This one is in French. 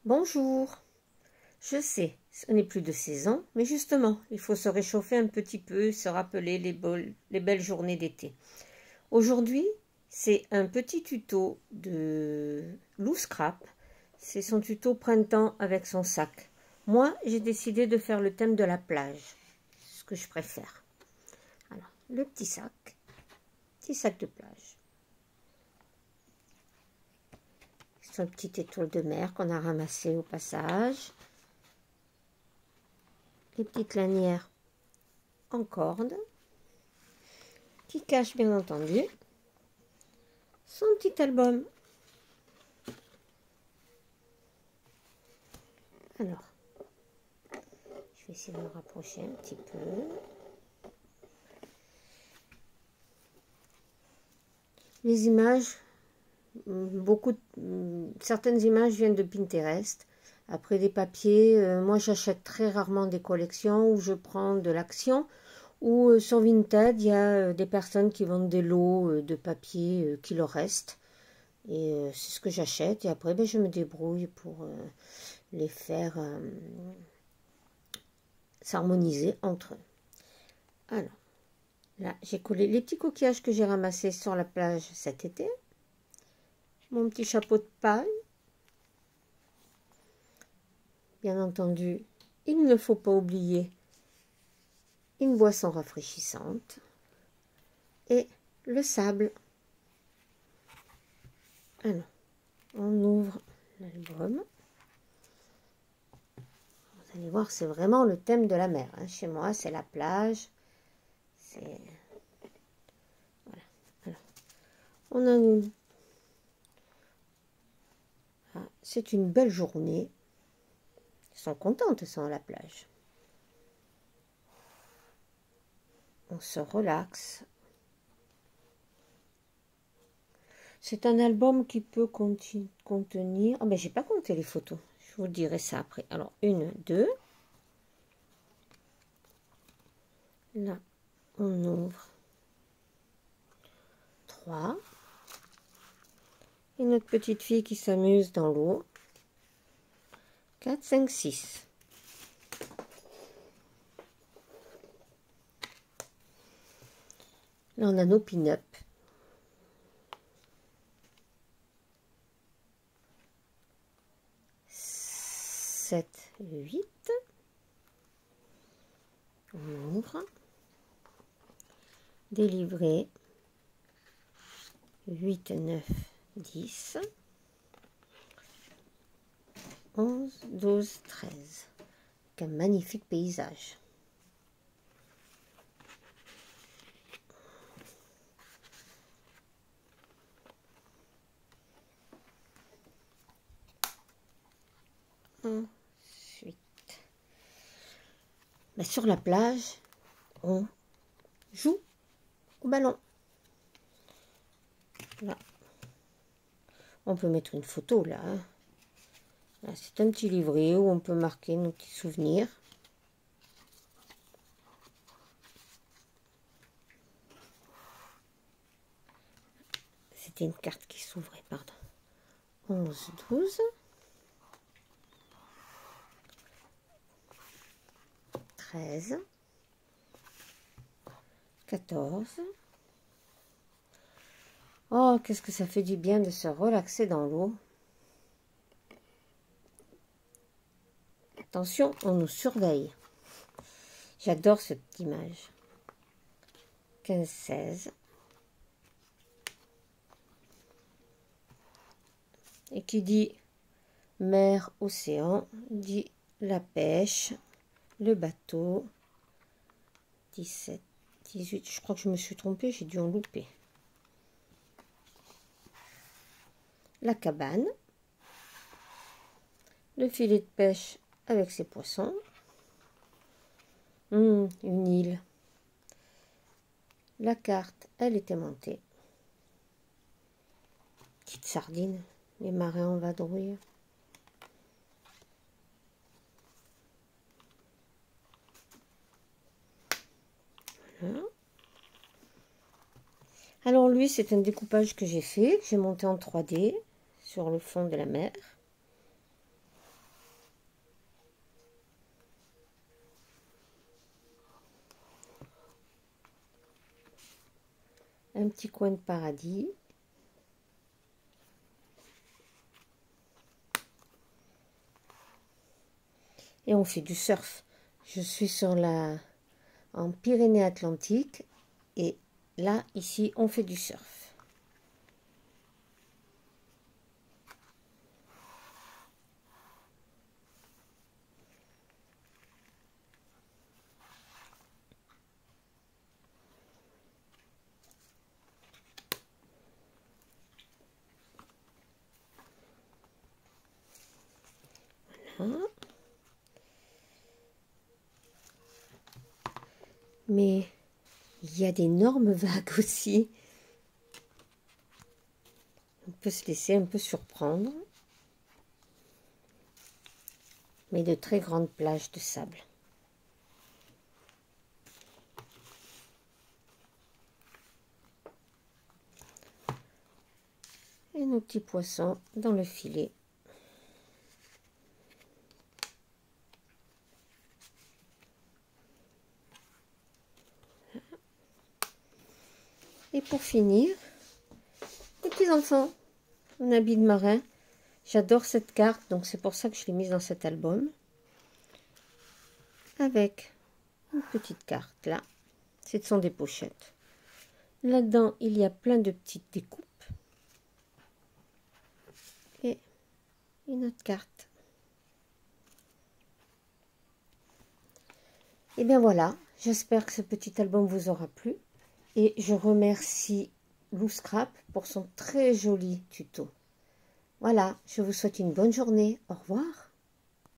Bonjour. Je sais, ce n'est plus de saison, mais justement, il faut se réchauffer un petit peu, se rappeler les belles journées d'été. Aujourd'hui, c'est un petit tuto de Lou Scrap. C'est son tuto printemps avec son sac. Moi, j'ai décidé de faire le thème de la plage, ce que je préfère. Alors, le petit sac de plage. Son petite étoile de mer qu'on a ramassée au passage. Les petites lanières en corde qui cachent bien entendu son petit album. Alors, je vais essayer de me rapprocher un petit peu. Les images, certaines images viennent de Pinterest. Après des papiers, moi j'achète très rarement des collections où je prends de l'action. Ou sur Vinted, il y a des personnes qui vendent des lots de papier qui leur restent. Et c'est ce que j'achète. Et après, je me débrouille pour les faire s'harmoniser entre eux. Alors, là, j'ai collé les petits coquillages que j'ai ramassés sur la plage cet été. Mon petit chapeau de paille. Bien entendu, il ne faut pas oublier une boisson rafraîchissante et le sable. Alors, on ouvre l'album. Vous allez voir, c'est vraiment le thème de la mer. Chez moi, c'est la plage. C'est... Voilà. Alors, on a une... Ah, c'est une belle journée. Ils sont contentes, sont à la plage. On se relaxe. C'est un album qui peut contenir... Ah ben, j'ai pas compté les photos. Je vous dirai ça après. Alors, 1, 2. Là, on ouvre 3. Et notre petite fille qui s'amuse dans l'eau. 4, 5, 6. Là, on a nos pin-up. 7, 8. On ouvre. Des livrets. 8, 9, 10. 11, 12, 13. Un magnifique paysage. Ensuite, sur la plage, on joue au ballon. Là, on peut mettre une photo là. Là, c'est un petit livret où on peut marquer nos petits souvenirs. C'était une carte qui s'ouvrait, pardon. 11, 12. 13. 14. Oh, qu'est-ce que ça fait du bien de se relaxer dans l'eau. Attention, on nous surveille. J'adore cette image. 15, 16. Et qui dit mer, océan, dit la pêche, le bateau. 17, 18. Je crois que je me suis trompée, j'ai dû en louper. La cabane. Le filet de pêche avec ses poissons. Une île. La carte, elle était montée. Petite sardine. Les marins en vadrouille. Voilà. Alors lui, c'est un découpage que j'ai fait, que j'ai monté en 3D sur le fond de la mer. un petit coin de paradis. Et on fait du surf. Je suis en Pyrénées-Atlantiques et là, ici, on fait du surf. Voilà. Mais il y a d'énormes vagues aussi. On peut se laisser un peu surprendre. Mais de très grandes plages de sable. Et nos petits poissons dans le filet. Et pour finir, les petits enfants en habit de marin. J'adore cette carte, donc c'est pour ça que je l'ai mise dans cet album. Avec une petite carte là. Ce sont des pochettes. Là-dedans, il y a plein de petites découpes. Et une autre carte. Et bien voilà, j'espère que ce petit album vous aura plu. Et je remercie Lou Scrap pour son très joli tuto. Voilà, je vous souhaite une bonne journée. Au revoir.